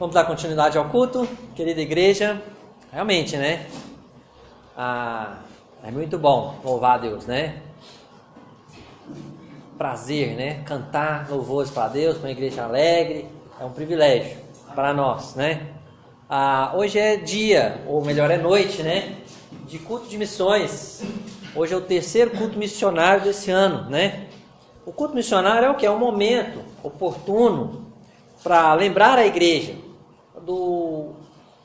Vamos dar continuidade ao culto, querida igreja. Realmente, né? É muito bom louvar a Deus, né? Prazer, né? Cantar louvores para Deus, com a igreja alegre, é um privilégio para nós, né? Hoje é dia, ou melhor, é noite, né? De culto de missões. Hoje é o terceiro culto missionário desse ano, né? O culto missionário é o que? É um momento oportuno para lembrar a igreja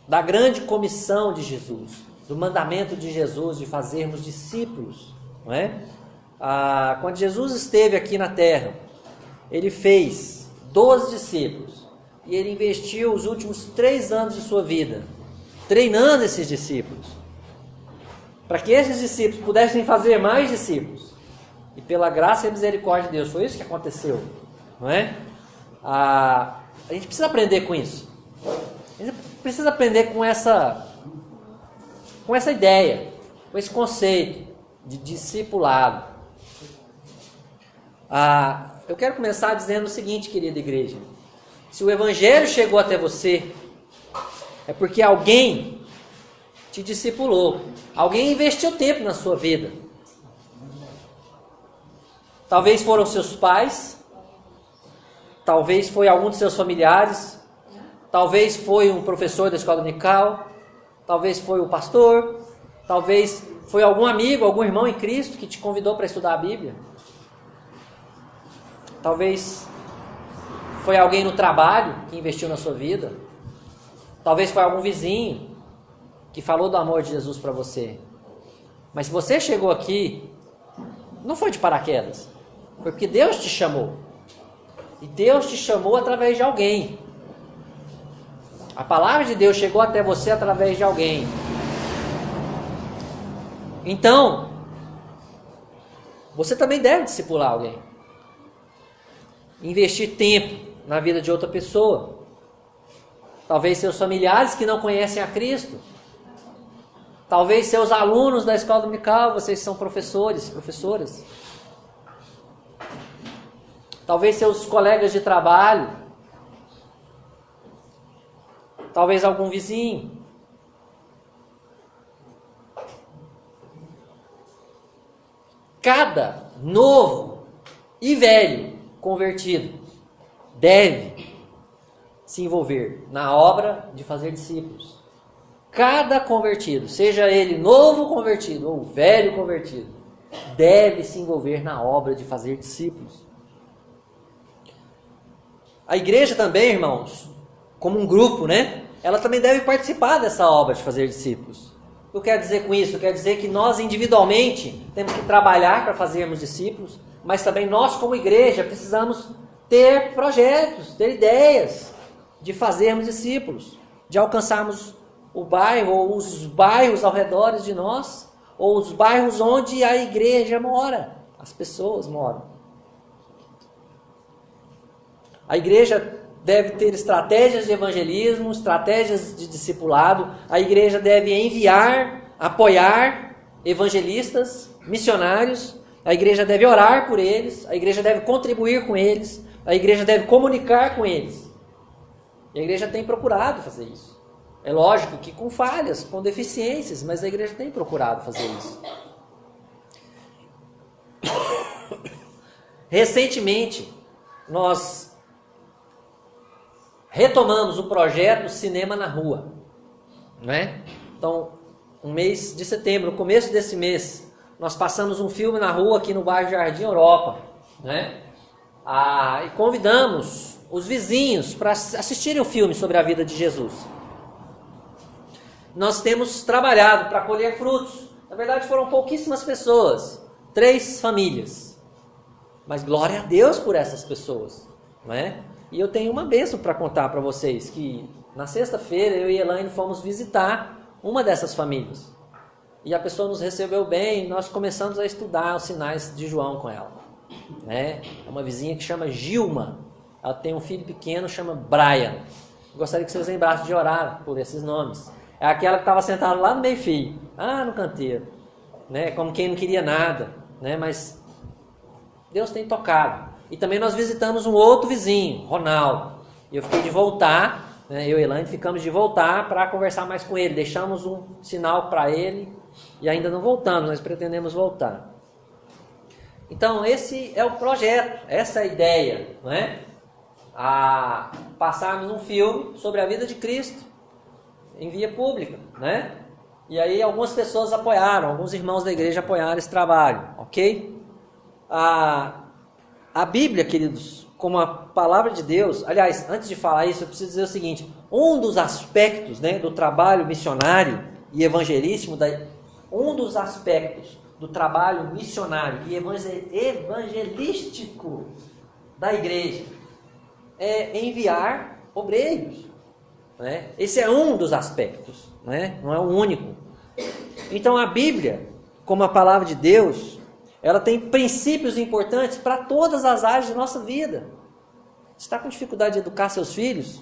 da grande comissão de Jesus, do mandamento de Jesus de fazermos discípulos, não é? Quando Jesus esteve aqui na terra, ele fez 12 discípulos e ele investiu os últimos 3 anos de sua vida treinando esses discípulos, para que esses discípulos pudessem fazer mais discípulos. E pela graça e misericórdia de Deus, foi isso que aconteceu, não é? A gente precisa aprender com isso. A gente precisa aprender com essa ideia, com esse conceito de discipulado. Eu quero começar dizendo o seguinte, querida igreja: se o evangelho chegou até você, é porque alguém te discipulou, alguém investiu tempo na sua vida. Talvez foram seus pais, talvez foi algum de seus familiares, talvez foi um professor da escola dominical, talvez foi o pastor, talvez foi algum amigo, algum irmão em Cristo que te convidou para estudar a Bíblia. Talvez foi alguém no trabalho que investiu na sua vida. Talvez foi algum vizinho que falou do amor de Jesus para você. Mas se você chegou aqui, não foi de paraquedas. Foi porque Deus te chamou. E Deus te chamou através de alguém. A palavra de Deus chegou até você através de alguém. Então, você também deve discipular alguém. Investir tempo na vida de outra pessoa. Talvez seus familiares que não conhecem a Cristo. Talvez seus alunos da escola dominical, vocês são professores, professoras. Talvez seus colegas de trabalho. Talvez algum vizinho. Cada novo e velho convertido deve se envolver na obra de fazer discípulos. Cada convertido, seja ele novo convertido ou velho convertido, deve se envolver na obra de fazer discípulos. A igreja também, irmãos, como um grupo, né? Ela também deve participar dessa obra de fazer discípulos. O que eu quero dizer com isso? Eu quero dizer que nós individualmente temos que trabalhar para fazermos discípulos, mas também nós como igreja precisamos ter projetos, ter ideias de fazermos discípulos, de alcançarmos o bairro ou os bairros ao redor de nós, ou os bairros onde a igreja mora, as pessoas moram. A igreja deve ter estratégias de evangelismo, estratégias de discipulado. A igreja deve enviar, apoiar evangelistas, missionários. A igreja deve orar por eles. A igreja deve contribuir com eles. A igreja deve comunicar com eles. E a igreja tem procurado fazer isso. É lógico que com falhas, com deficiências, mas a igreja tem procurado fazer isso. Recentemente, nós retomamos o projeto Cinema na Rua, não é? Então, no mês de setembro, no começo desse mês, nós passamos um filme na rua aqui no bairro Jardim Europa, né? E convidamos os vizinhos para assistirem o filme sobre a vida de Jesus. Nós temos trabalhado para colher frutos. Na verdade, foram pouquíssimas pessoas, 3 famílias. Mas glória a Deus por essas pessoas, não é? E eu tenho uma bênção para contar para vocês, que na sexta-feira eu e Elaine fomos visitar uma dessas famílias. E a pessoa nos recebeu bem e nós começamos a estudar os sinais de João com ela. É uma vizinha que chama Gilma. Ela tem um filho pequeno, chama Brian. Eu gostaria que vocês lembrassem de orar por esses nomes. É aquela que estava sentada lá no meio-fio, no canteiro, né? Como quem não queria nada, né? Mas Deus tem tocado. E também nós visitamos um outro vizinho, Ronaldo. E eu fiquei de voltar né, eu e Elaine ficamos de voltar para conversar mais com ele. Deixamos um sinal para ele e ainda não voltamos, nós pretendemos voltar. Então esse é o projeto, essa é a ideia, não é? A passarmos um filme sobre a vida de Cristo em via pública, né? E aí algumas pessoas apoiaram, alguns irmãos da igreja apoiaram esse trabalho, ok? A Bíblia, queridos, como a palavra de Deus, aliás, antes de falar isso, eu preciso dizer o seguinte: um dos aspectos, né, do trabalho missionário e evangelístico, um dos aspectos do trabalho missionário e evangelístico da igreja é enviar obreiros, né? Esse é um dos aspectos, né? Não é o único. Então a Bíblia, como a palavra de Deus, ela tem princípios importantes para todas as áreas de nossa vida. Você está com dificuldade de educar seus filhos?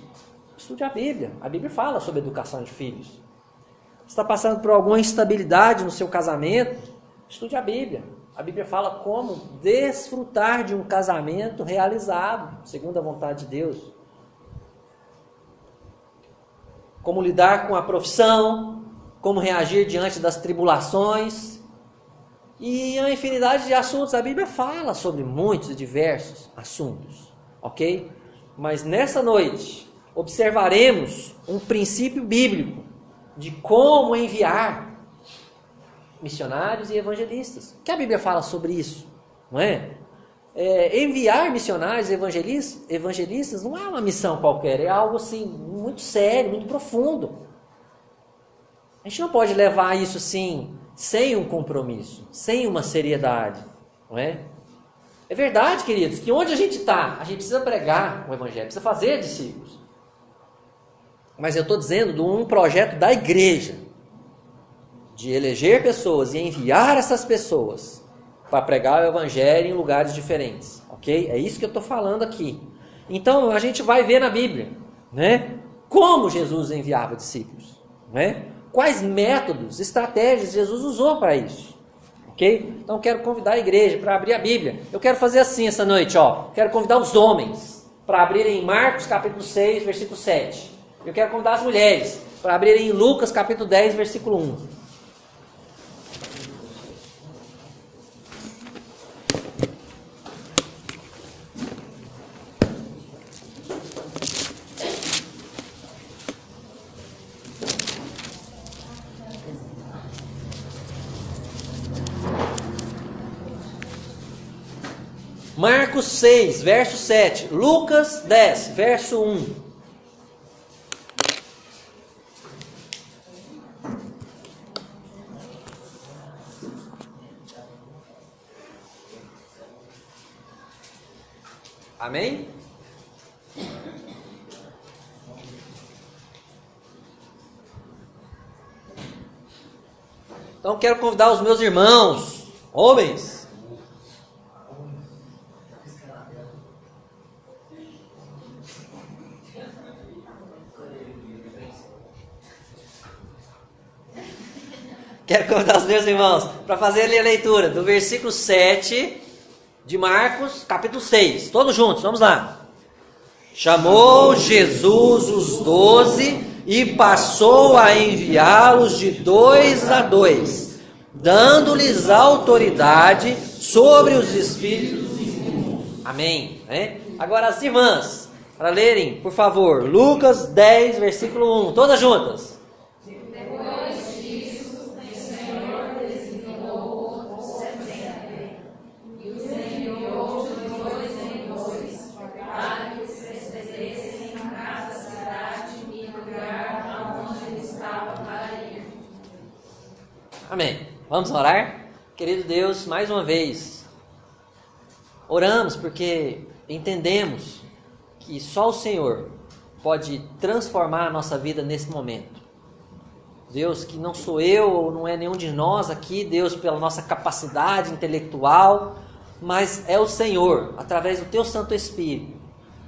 Estude a Bíblia. A Bíblia fala sobre educação de filhos. Você está passando por alguma instabilidade no seu casamento? Estude a Bíblia. A Bíblia fala como desfrutar de um casamento realizado, segundo a vontade de Deus. Como lidar com a profissão, como reagir diante das tribulações. E uma infinidade de assuntos. A Bíblia fala sobre muitos e diversos assuntos, ok? Mas nessa noite observaremos um princípio bíblico de como enviar missionários e evangelistas. O que a Bíblia fala sobre isso? Não é? Enviar missionários e evangelistas não é uma missão qualquer, é algo assim muito sério, muito profundo. A gente não pode levar isso assim sem um compromisso, sem uma seriedade, não é? É verdade, queridos, que onde a gente está, a gente precisa pregar o evangelho, precisa fazer discípulos. Mas eu estou dizendo de um projeto da igreja, de eleger pessoas e enviar essas pessoas para pregar o evangelho em lugares diferentes, ok? É isso que eu estou falando aqui. Então a gente vai ver na Bíblia, né? Como Jesus enviava discípulos, né? Quais métodos, estratégias Jesus usou para isso, ok? Então eu quero convidar a igreja para abrir a Bíblia. Eu quero fazer assim essa noite, ó. Quero convidar os homens para abrirem Marcos capítulo 6, versículo 7. Eu quero convidar as mulheres para abrirem Lucas capítulo 10, versículo 1. Marcos 6, verso 7. Lucas 10, verso 1. Amém? Então quero convidar os meus irmãos, homens. Quero convidar os meus irmãos para fazerem a leitura do versículo 7 de Marcos, capítulo 6. Todos juntos, vamos lá. Chamou Jesus os 12 e passou a enviá-los de 2 a 2, dando-lhes autoridade sobre os espíritos imundos. Amém. Agora as irmãs, para lerem, por favor, Lucas 10, versículo 1. Todas juntas. Amém. Vamos orar? Querido Deus, mais uma vez, oramos porque entendemos que só o Senhor pode transformar a nossa vida nesse momento. Deus, que não sou eu, ou não é nenhum de nós aqui, Deus, pela nossa capacidade intelectual, mas é o Senhor, através do Teu Santo Espírito,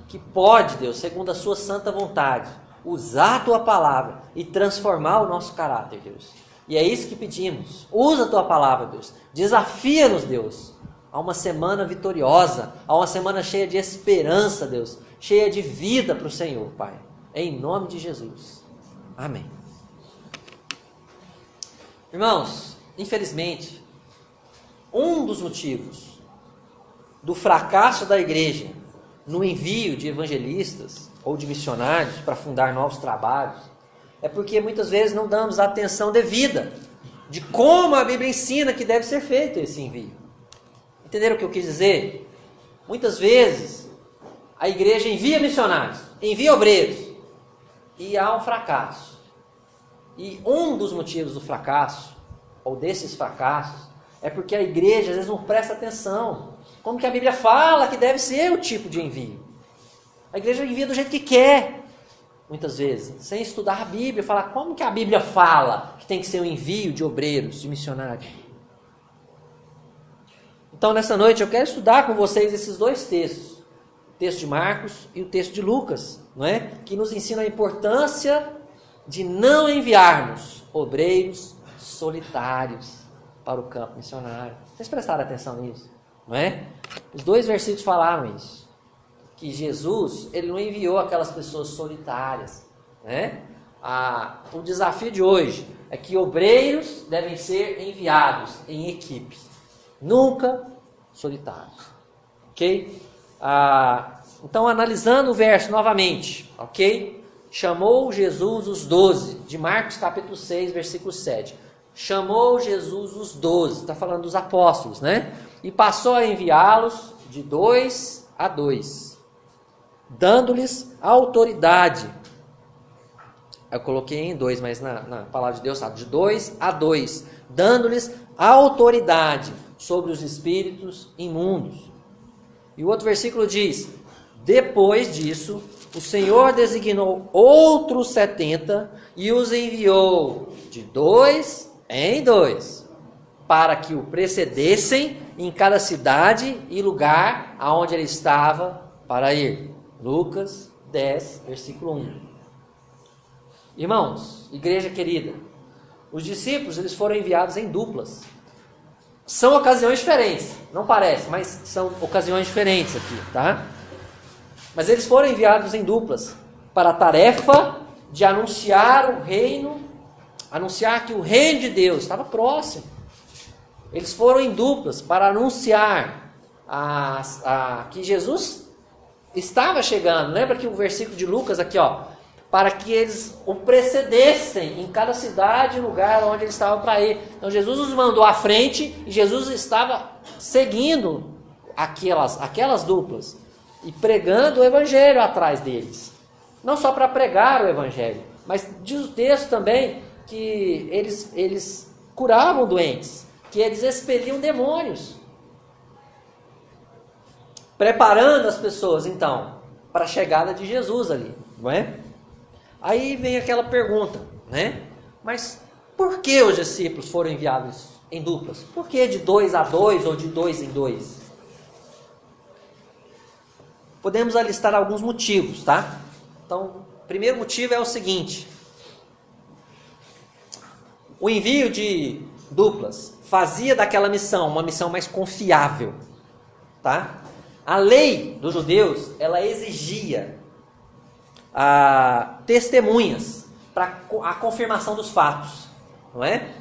que pode, Deus, segundo a Sua santa vontade, usar a Tua palavra e transformar o nosso caráter, Deus. E é isso que pedimos. Usa a Tua palavra, Deus. Desafia-nos, Deus, a uma semana vitoriosa, a uma semana cheia de esperança, Deus, cheia de vida para o Senhor, Pai. Em nome de Jesus. Amém. Irmãos, infelizmente, um dos motivos do fracasso da igreja no envio de evangelistas ou de missionários para fundar novos trabalhos é porque muitas vezes não damos a atenção devida de como a Bíblia ensina que deve ser feito esse envio. Entenderam o que eu quis dizer? Muitas vezes a igreja envia missionários, envia obreiros e há um fracasso. E um dos motivos do fracasso, ou desses fracassos, é porque a igreja às vezes não presta atenção. Como que a Bíblia fala que deve ser o tipo de envio. A igreja envia do jeito que quer, muitas vezes, sem estudar a Bíblia, falar como que a Bíblia fala que tem que ser o envio de obreiros, de missionários. Então, nessa noite, eu quero estudar com vocês esses dois textos. O texto de Marcos e o texto de Lucas, não é? Que nos ensinam a importância de não enviarmos obreiros solitários para o campo missionário. Vocês prestaram atenção nisso? Não é? Os dois versículos falaram isso. Que Jesus, ele não enviou aquelas pessoas solitárias. Né? O desafio de hoje é que obreiros devem ser enviados em equipe. Nunca solitários. Ok? Então, analisando o verso novamente. Ok? Chamou Jesus os 12. De Marcos capítulo 6, versículo 7. Chamou Jesus os 12. Está falando dos apóstolos, né? E passou a enviá-los de 2 a 2, dando-lhes autoridade. Eu coloquei em 2, mas na palavra de Deus está de 2 a 2, dando-lhes autoridade sobre os espíritos imundos. E o outro versículo diz: depois disso, o Senhor designou outros 70 e os enviou de 2 em 2, para que o precedessem em cada cidade e lugar aonde ele estava para ir. Lucas 10, versículo 1. Irmãos, igreja querida, os discípulos eles foram enviados em duplas. São ocasiões diferentes, não parece, mas são ocasiões diferentes aqui, tá? Mas eles foram enviados em duplas para a tarefa de anunciar o reino, anunciar que o reino de Deus estava próximo. Eles foram em duplas para anunciar que Jesus estava chegando. Lembra que o versículo de Lucas aqui, ó, para que eles o precedessem em cada cidade e lugar onde ele estava para ir. Então Jesus os mandou à frente e Jesus estava seguindo aquelas duplas e pregando o evangelho atrás deles. Não só para pregar o evangelho, mas diz o texto também que eles curavam doentes, que eles expeliam demônios, preparando as pessoas então para a chegada de Jesus ali, não é? Aí vem aquela pergunta, né? Mas por que os discípulos foram enviados em duplas? Por que de 2 a 2 ou de 2 em 2? Podemos alistar alguns motivos, tá? Então, o primeiro motivo é o seguinte: o envio de duplas fazia daquela missão uma missão mais confiável, tá? A lei dos judeus, ela exigia testemunhas para a confirmação dos fatos, não é?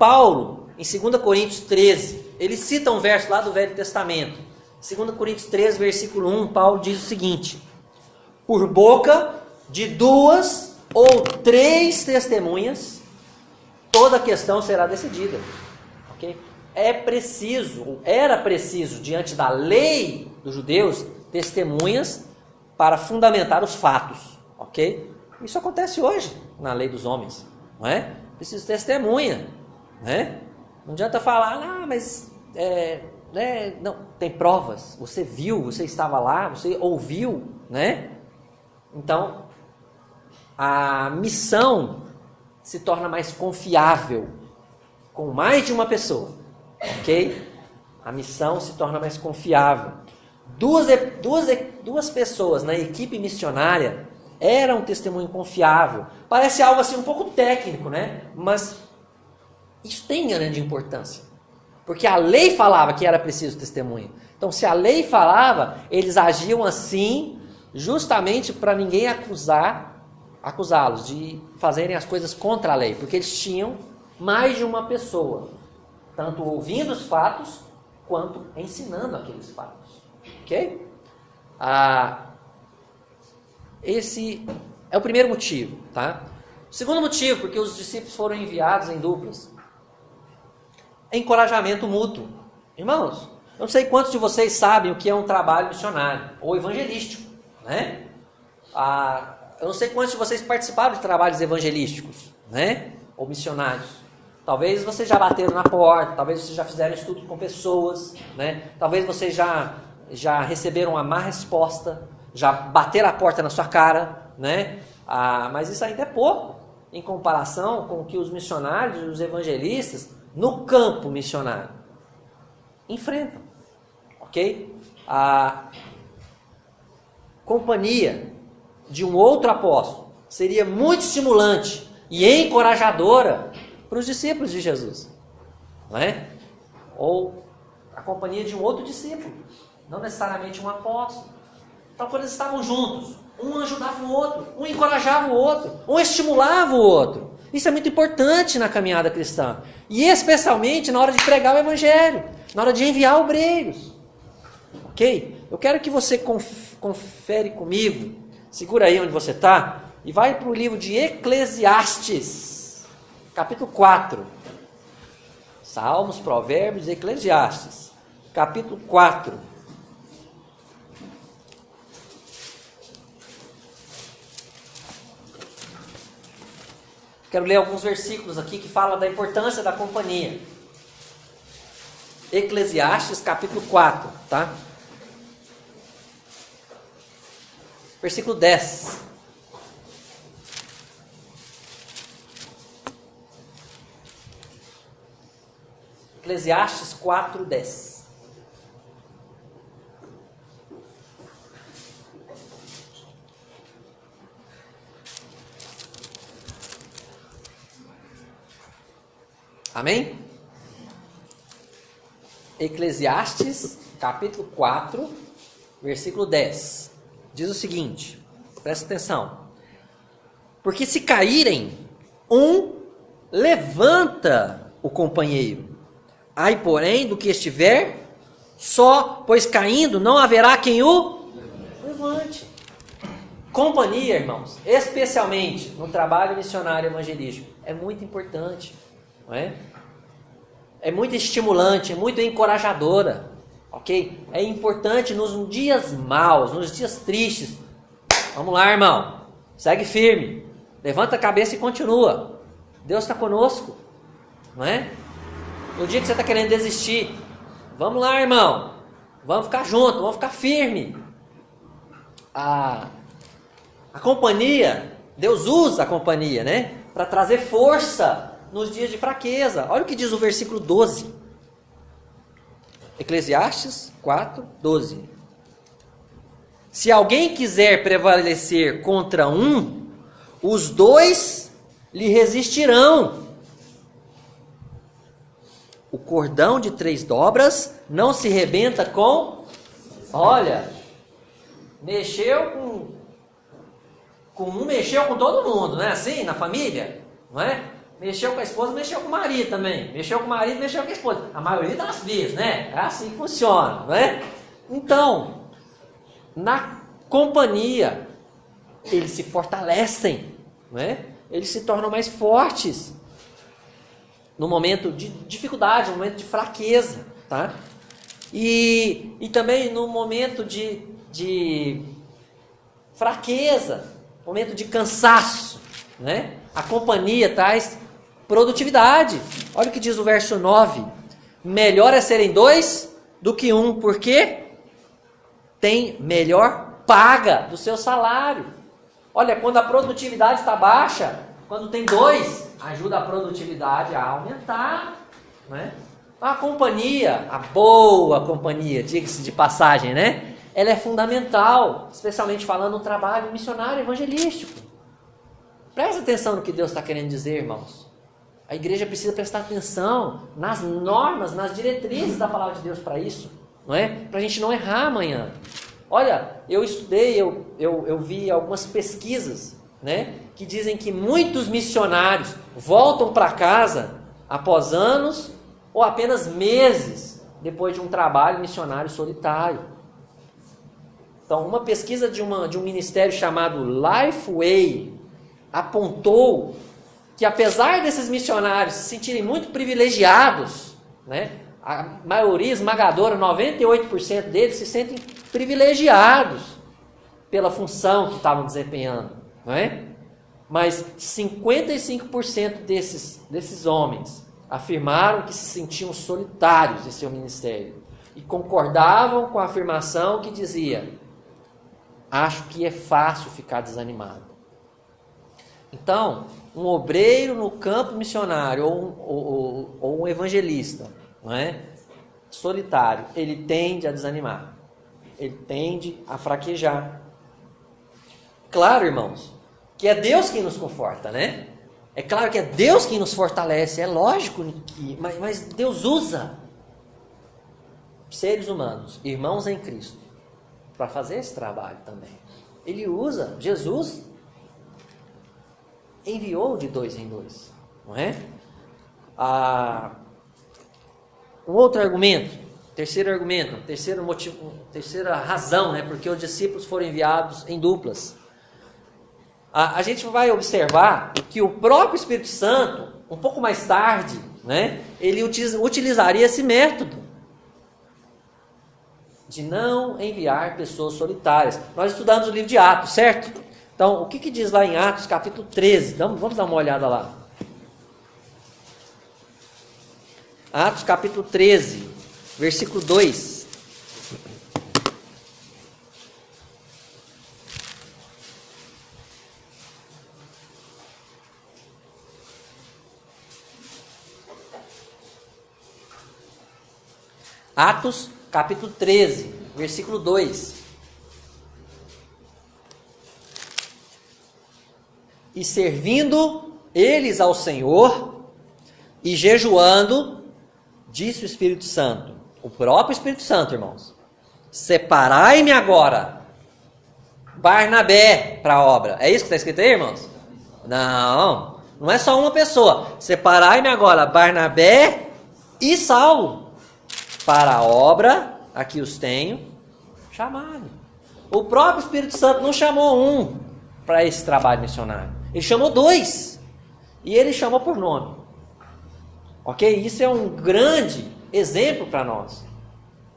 Paulo, em 2 Coríntios 13, ele cita um verso lá do Velho Testamento. 2 Coríntios 13, versículo 1, Paulo diz o seguinte: por boca de 2 ou 3 testemunhas, toda questão será decidida. Okay? Era preciso, diante da lei dos judeus, testemunhas para fundamentar os fatos. Ok? Isso acontece hoje na lei dos homens. Não é? Precisa de testemunha. Né? Não adianta falar, mas não, tem provas. Você viu, você estava lá, você ouviu. Né? Então, a missão se torna mais confiável com mais de uma pessoa, ok? A missão se torna mais confiável. Duas pessoas na equipe missionária eram um testemunho confiável. Parece algo assim um pouco técnico, né? Mas isso tem grande importância, porque a lei falava que era preciso testemunha. Então, se a lei falava, eles agiam assim justamente para ninguém acusá-los de fazerem as coisas contra a lei, porque eles tinham mais de uma pessoa, tanto ouvindo os fatos, quanto ensinando aqueles fatos. Ok? Esse é o primeiro motivo, tá? O segundo motivo, porque os discípulos foram enviados em duplas, é encorajamento mútuo. Irmãos, eu não sei quantos de vocês sabem o que é um trabalho missionário ou evangelístico, né? Eu não sei quantos de vocês participaram de trabalhos evangelísticos, né? Ou missionários. Talvez vocês já bateram na porta, talvez vocês já fizeram estudo com pessoas, né? Talvez vocês já receberam uma má resposta, já bateram a porta na sua cara, né? Mas isso ainda é pouco em comparação com o que os missionários e os evangelistas no campo missionário enfrentam, ok? A companhia de um outro apóstolo seria muito estimulante e encorajadora para os discípulos de Jesus, não é? Ou a companhia de um outro discípulo, não necessariamente um apóstolo. Então, quando eles estavam juntos, um ajudava o outro, um encorajava o outro, um estimulava o outro. Isso é muito importante na caminhada cristã. E especialmente na hora de pregar o evangelho, na hora de enviar obreiros. Ok? Eu quero que você confere comigo, segura aí onde você está, e vai para o livro de Eclesiastes, capítulo 4. Salmos, Provérbios, Eclesiastes, capítulo 4. Quero ler alguns versículos aqui que falam da importância da companhia. Eclesiastes, capítulo 4, tá? Versículo 10. Eclesiastes 4, 10. Amém? Eclesiastes, capítulo 4, versículo 10. Diz o seguinte, presta atenção. Porque se caírem, levanta o companheiro. Ai, porém, do que estiver só, pois caindo não haverá quem o levante. Companhia, irmãos, especialmente no trabalho missionário evangelístico, é muito importante. Não é? É muito estimulante, é muito encorajadora, ok? É importante nos dias maus, nos dias tristes. Vamos lá, irmão, segue firme, levanta a cabeça e continua. Deus está conosco, não é? No dia que você está querendo desistir, vamos lá, irmão, vamos ficar juntos, vamos ficar firme. A companhia, Deus usa a companhia, né? Para trazer força nos dias de fraqueza. Olha o que diz o versículo 12. Eclesiastes 4, 12. Se alguém quiser prevalecer contra os dois lhe resistirão. O cordão de 3 dobras não se rebenta com... Olha, mexeu com mexeu com todo mundo, não é assim? Na família, não é? Mexeu com a esposa, mexeu com o marido também. Mexeu com o marido, mexeu com a esposa. A maioria das vezes, né? É assim que funciona, não é? Então, na companhia, eles se fortalecem, não é? Eles se tornam mais fortes no momento de dificuldade, no momento de fraqueza, tá? E também no momento de fraqueza, momento de cansaço, né? A companhia traz produtividade. Olha o que diz o verso 9. Melhor é serem 2 do que 1, porque tem melhor paga do seu salário. Olha, quando a produtividade está baixa, quando tem 2, ajuda a produtividade a aumentar, né? A companhia, a boa companhia, diga-se de passagem, né? Ela é fundamental, especialmente falando no trabalho missionário evangelístico. Presta atenção no que Deus está querendo dizer, irmãos. A igreja precisa prestar atenção nas normas, nas diretrizes da palavra de Deus para isso, não é? Para a gente não errar amanhã. Olha, eu estudei, eu vi algumas pesquisas, né, que dizem que muitos missionários voltam para casa após anos ou apenas meses depois de um trabalho missionário solitário. Então, uma pesquisa de um ministério chamado Lifeway apontou que, apesar desses missionários se sentirem muito privilegiados, né, a maioria esmagadora, 98% deles, se sentem privilegiados pela função que estavam desempenhando, não é? Mas 55% desses homens afirmaram que se sentiam solitários em seu ministério e concordavam com a afirmação que dizia: acho que é fácil ficar desanimado. Então, um obreiro no campo missionário ou um evangelista, não é, solitário, ele tende a desanimar, ele tende a fraquejar. Claro, irmãos, que é Deus quem nos conforta, né? É claro que é Deus quem nos fortalece, é lógico que, mas Deus usa seres humanos, irmãos em Cristo, para fazer esse trabalho também. Ele usa, Jesus enviou de 2 em 2, não é? Um outro argumento, terceiro motivo, terceira razão, né, porque os discípulos foram enviados em duplas. A gente vai observar que o próprio Espírito Santo, um pouco mais tarde, né, ele utilizaria esse método de não enviar pessoas solitárias. Nós estudamos o livro de Atos, certo? Então, o que diz lá em Atos, capítulo 13? Vamos dar uma olhada lá. Atos, capítulo 13, versículo 2. Atos, capítulo 13, versículo 2. E servindo eles ao Senhor e jejuando, disse o Espírito Santo, o próprio Espírito Santo, irmãos: separai-me agora Barnabé para a obra. É isso que está escrito aí, irmãos? Não é só uma pessoa. Separai-me agora Barnabé e Saulo para a obra a que os tenho chamado. O próprio Espírito Santo não chamou um para esse trabalho missionário. Ele chamou 2. E ele chamou por nome. Ok? Isso é um grande exemplo para nós,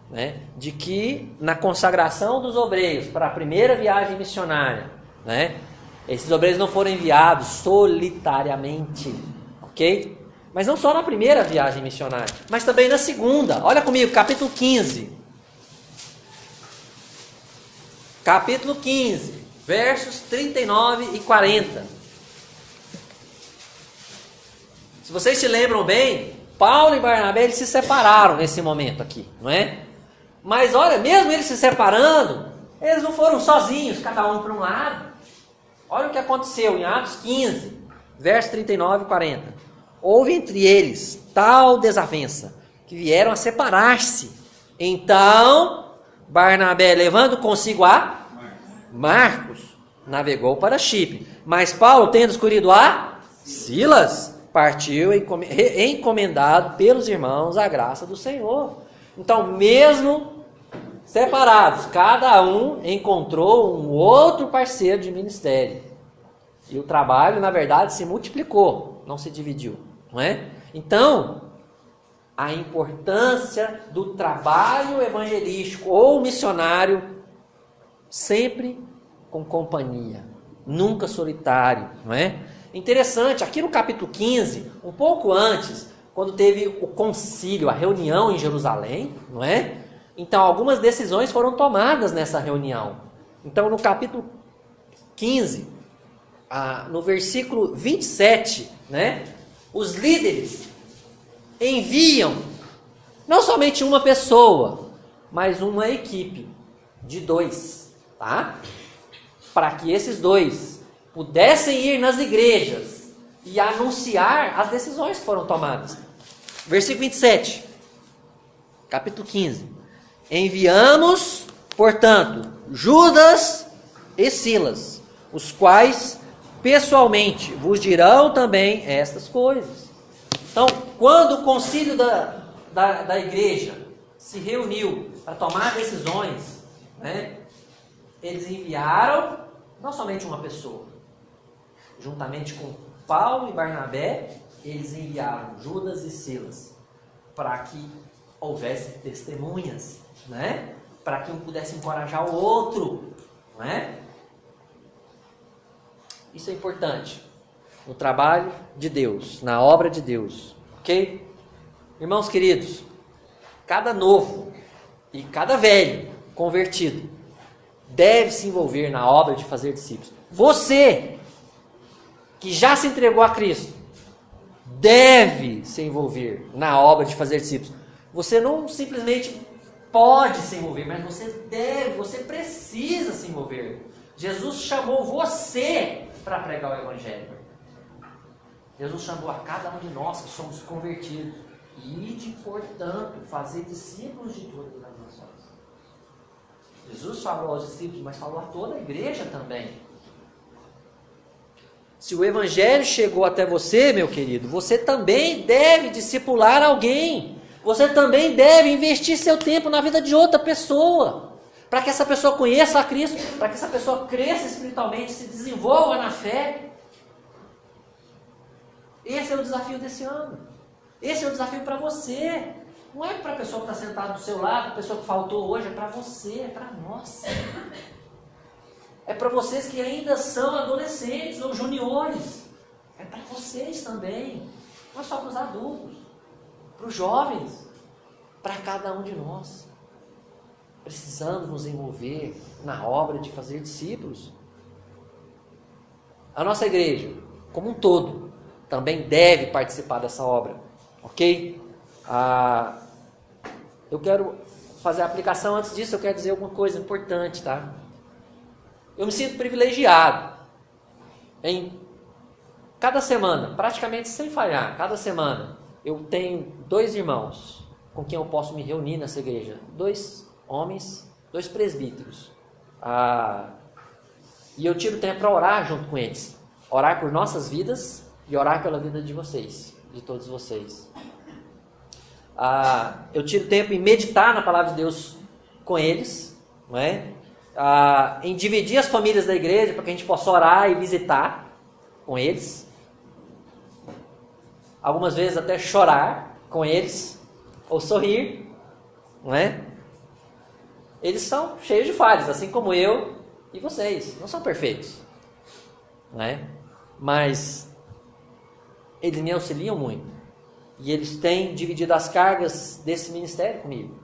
né, de que na consagração dos obreiros para a primeira viagem missionária, né, esses obreiros não foram enviados solitariamente. Ok? Mas não só na primeira viagem missionária, mas também na segunda. Olha comigo, capítulo 15. Capítulo 15, versos 39 e 40. Se vocês se lembram bem, Paulo e Barnabé, eles se separaram nesse momento aqui, não é? Mas olha, mesmo eles se separando, eles não foram sozinhos, cada um para um lado. Olha o que aconteceu em Atos 15, versos 39 e 40. Houve entre eles tal desavença, que vieram a separar-se. Então, Barnabé, levando consigo a Marcos, navegou para Chipre. Mas Paulo, tendo escolhido a Silas, partiu encomendado pelos irmãos à graça do Senhor. Então, mesmo separados, cada um encontrou um outro parceiro de ministério. E o trabalho, na verdade, se multiplicou, não se dividiu, não é? Então, a importância do trabalho evangelístico ou missionário sempre com companhia, nunca solitário, não é? Interessante, aqui no capítulo 15, um pouco antes, quando teve o concílio, a reunião em Jerusalém, não é? Então, algumas decisões foram tomadas nessa reunião. Então, no capítulo 15, no versículo 27, né? Os líderes enviam não somente uma pessoa, mas uma equipe de 2, tá? Para que esses 2 pudessem ir nas igrejas e anunciar as decisões que foram tomadas. Versículo 27, capítulo 15. Enviamos portanto, Judas e Silas, os quais pessoalmente vos dirão também estas coisas. Então, quando o concílio da igreja se reuniu para tomar decisões, né, eles enviaram não somente uma pessoa, juntamente com Paulo e Barnabé, eles enviaram Judas e Silas para que houvesse testemunhas, né? Para que um pudesse encorajar o outro, não é? Isso é importante no trabalho de Deus, na obra de Deus, ok? Irmãos queridos, cada novo e cada velho convertido deve se envolver na obra de fazer discípulos. Você que já se entregou a Cristo deve se envolver na obra de fazer discípulos. Você não simplesmente pode se envolver, mas você deve, você precisa se envolver. Jesus chamou você para pregar o Evangelho. Jesus chamou a cada um de nós que somos convertidos. Ide, portanto, fazer discípulos de todas as nações. Jesus falou aos discípulos, mas falou a toda a igreja também. Se o Evangelho chegou até você, meu querido, você também deve discipular alguém. Você também deve investir seu tempo na vida de outra pessoa, para que essa pessoa conheça a Cristo, para que essa pessoa cresça espiritualmente, se desenvolva na fé. Esse é o desafio desse ano. Esse é o desafio para você. Não é para a pessoa que está sentada do seu lado, a pessoa que faltou hoje, é para você, é para nós. É para vocês que ainda são adolescentes ou juniores. É para vocês também. Não é só para os adultos. Para os jovens. Para cada um de nós. Precisamos nos envolver na obra de fazer discípulos. A nossa igreja, como um todo, também deve participar dessa obra. Ok? Eu quero fazer a aplicação. Antes disso, eu quero dizer alguma coisa importante, tá? Eu me sinto privilegiado em cada semana, praticamente sem falhar, cada semana, eu tenho 2 irmãos com quem eu posso me reunir nessa igreja. 2 homens, 2 presbíteros. E eu tiro tempo para orar junto com eles. Orar por nossas vidas e orar pela vida de vocês, de todos vocês. Eu tiro tempo em meditar na palavra de Deus com eles, não é? Em dividir as famílias da igreja para que a gente possa orar e visitar com eles. Algumas vezes até chorar com eles, ou sorrir, não é? Eles são cheios de falhas, assim como eu e vocês. Não são perfeitos, não é? Mas eles me auxiliam muito. E eles têm dividido as cargas desse ministério comigo.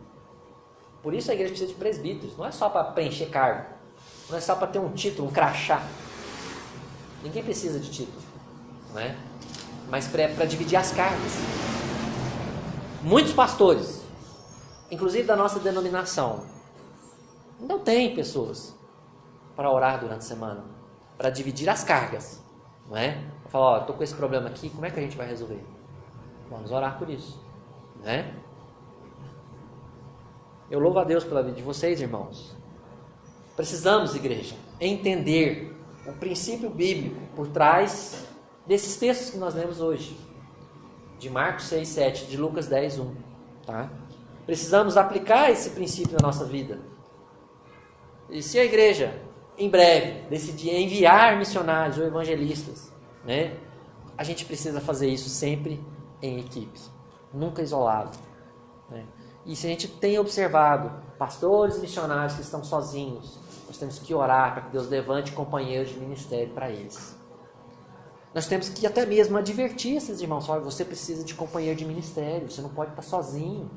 Por isso a igreja precisa de presbíteros. Não é só para preencher cargo. Não é só para ter um título, um crachá. Ninguém precisa de título, não é? Mas para dividir as cargas. Muitos pastores, inclusive da nossa denominação, não tem pessoas para orar durante a semana, para dividir as cargas, não é? Falar, estou com esse problema aqui, como é que a gente vai resolver? Vamos orar por isso, não é? Eu louvo a Deus pela vida de vocês, irmãos. Precisamos, igreja, entender o princípio bíblico por trás desses textos que nós lemos hoje. De Marcos 6, 7, de Lucas 10, 1. Tá? Precisamos aplicar esse princípio na nossa vida. E se a igreja, em breve, decidir enviar missionários ou evangelistas, né, a gente precisa fazer isso sempre em equipe, nunca isolado, né? E se a gente tem observado pastores e missionários que estão sozinhos, nós temos que orar para que Deus levante companheiros de ministério para eles. Nós temos que até mesmo advertir esses irmãos. Olha, você precisa de companheiro de ministério, você não pode estar sozinho.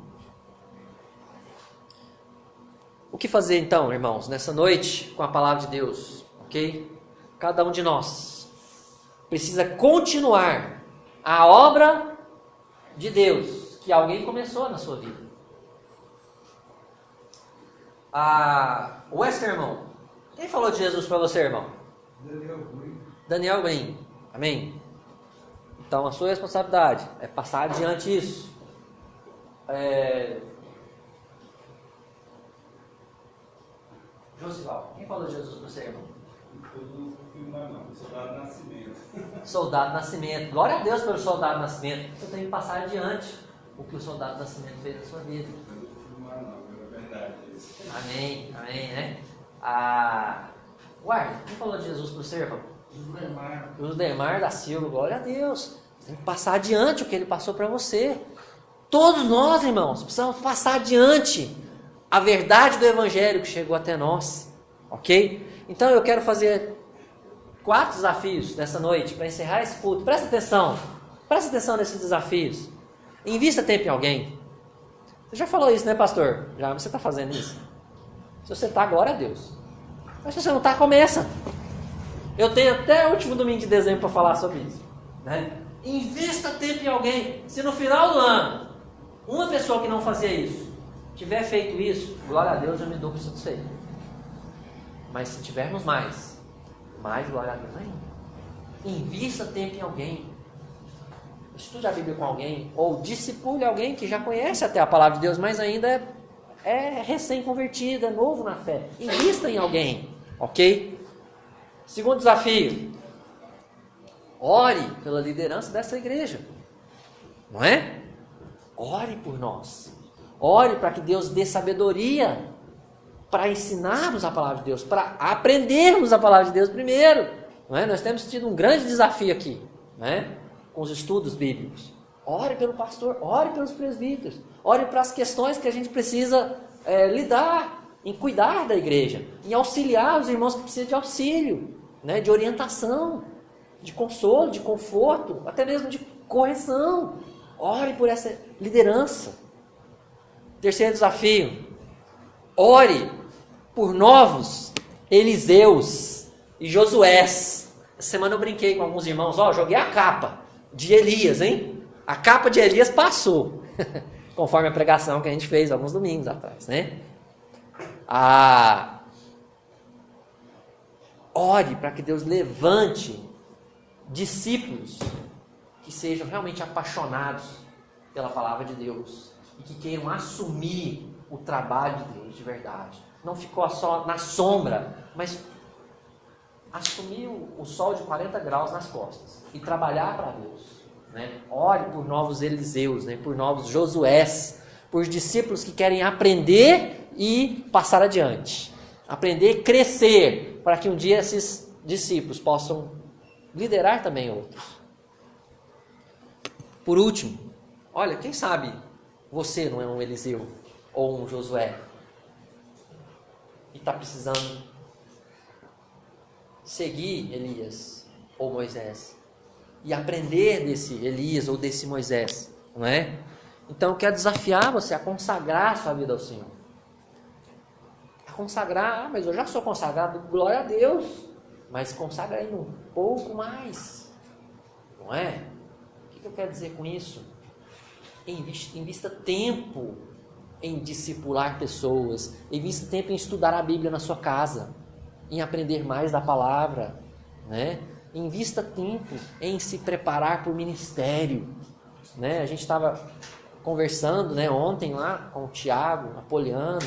O que fazer então, irmãos, nessa noite com a palavra de Deus? Ok? Cada um de nós precisa continuar a obra de Deus que alguém começou na sua vida. Westerman, quem falou de Jesus para você, irmão? Daniel Green. Amém? Então a sua responsabilidade é passar adiante isso. Josival, quem falou de Jesus para você, irmão? Não, Soldado Nascimento. Soldado Nascimento. Glória a Deus pelo Soldado Nascimento. Você tem que passar adiante o que o Soldado Nascimento fez na sua vida. Não, é verdade isso. Amém, amém, né? Guarda, quem falou de Jesus para você, irmão? Josdemar da Silva, glória a Deus. Você tem que passar adiante o que ele passou para você. Todos nós, irmãos, precisamos passar adiante a verdade do Evangelho que chegou até nós. Ok? Então eu quero fazer 4 desafios nessa noite para encerrar esse culto. Presta atenção nesses desafios. Invista tempo em alguém. Você já falou isso, né, pastor? Já, você está fazendo isso? Se você está, glória a Deus. Mas se você não está, começa. Eu tenho até o último domingo de dezembro para falar sobre isso, né? Invista tempo em alguém. Se no final do ano, uma pessoa que não fazia isso, tiver feito isso, glória a Deus, eu me dou por satisfeito. Mas se tivermos mais glória a Deus ainda. Invista tempo em alguém. Estude a Bíblia com alguém, ou discipule alguém que já conhece até a palavra de Deus, mas ainda é recém-convertido, é novo na fé. Invista em alguém, ok? Segundo desafio, ore pela liderança dessa igreja, não é? Ore por nós. Ore para que Deus dê sabedoria para ensinarmos a palavra de Deus, para aprendermos a palavra de Deus primeiro, não é? Nós temos tido um grande desafio aqui, não é? Com os estudos bíblicos. Ore pelo pastor, ore pelos presbíteros, ore para as questões que a gente precisa lidar, em cuidar da igreja, em auxiliar os irmãos que precisam de auxílio, né? De orientação, de consolo, de conforto, até mesmo de correção. Ore por essa liderança. Terceiro desafio, ore por novos Eliseus e Josués. Essa semana eu brinquei com alguns irmãos, joguei a capa de Elias, hein? A capa de Elias passou, conforme a pregação que a gente fez alguns domingos atrás, né? Ore para que Deus levante discípulos que sejam realmente apaixonados pela palavra de Deus e que queiram assumir o trabalho de Deus de verdade. Não ficou só na sombra, mas assumir o sol de 40 graus nas costas e trabalhar para Deus, né? Ore por novos Eliseus, né? Por novos Josués, por discípulos que querem aprender e passar adiante. Aprender e crescer, para que um dia esses discípulos possam liderar também outros. Por último, olha, quem sabe você não é um Eliseu ou um Josué e está precisando seguir Elias ou Moisés e aprender desse Elias ou desse Moisés, não é? Então eu quero desafiar você a consagrar a sua vida ao Senhor. A consagrar, mas eu já sou consagrado, glória a Deus, mas consagra ainda um pouco mais, não é? O que eu quero dizer com isso? Invista tempo em discipular pessoas, invista tempo em estudar a Bíblia na sua casa, em aprender mais da palavra, né? Invista tempo em se preparar para o ministério, né? A gente estava conversando, né, ontem lá com o Tiago, Apoliano,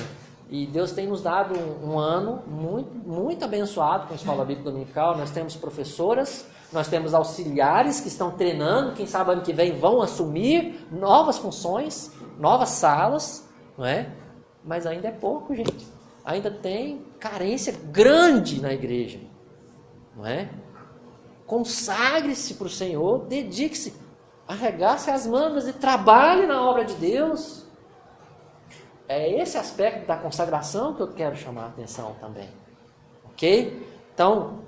e Deus tem nos dado um ano muito, muito abençoado com a Escola Bíblica Dominical. Nós temos professoras, nós temos auxiliares que estão treinando, quem sabe ano que vem vão assumir novas funções, novas salas, não é? Mas ainda é pouco, gente. Ainda tem carência grande na igreja, não é? Consagre-se para o Senhor, dedique-se, arregace as mangas e trabalhe na obra de Deus. É esse aspecto da consagração que eu quero chamar a atenção também, ok? Então,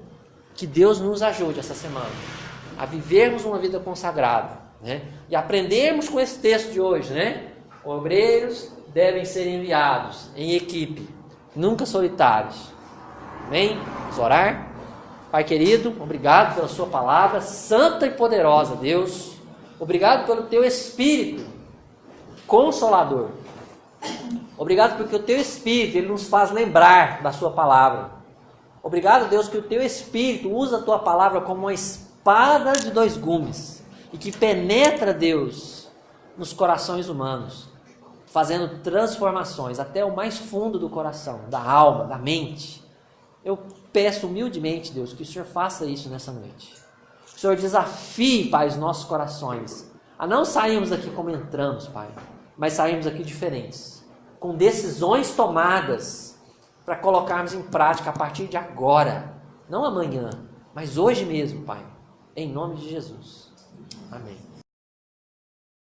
que Deus nos ajude essa semana a vivermos uma vida consagrada, né? E aprendermos com esse texto de hoje, né? Obreiros devem ser enviados em equipe, nunca solitários. Amém? Vamos orar? Pai querido, obrigado pela sua palavra santa e poderosa, Deus. Obrigado pelo teu Espírito Consolador. Obrigado porque o teu Espírito, ele nos faz lembrar da sua palavra. Obrigado, Deus, que o teu Espírito usa a tua palavra como uma espada de 2 gumes e que penetra, Deus, nos corações humanos fazendo transformações até o mais fundo do coração, da alma, da mente. Eu peço humildemente, Deus, que o Senhor faça isso nessa noite. Que o Senhor desafie, Pai, os nossos corações a não sairmos daqui como entramos, Pai, mas sairmos aqui diferentes, com decisões tomadas para colocarmos em prática a partir de agora, não amanhã, mas hoje mesmo, Pai, em nome de Jesus. Amém.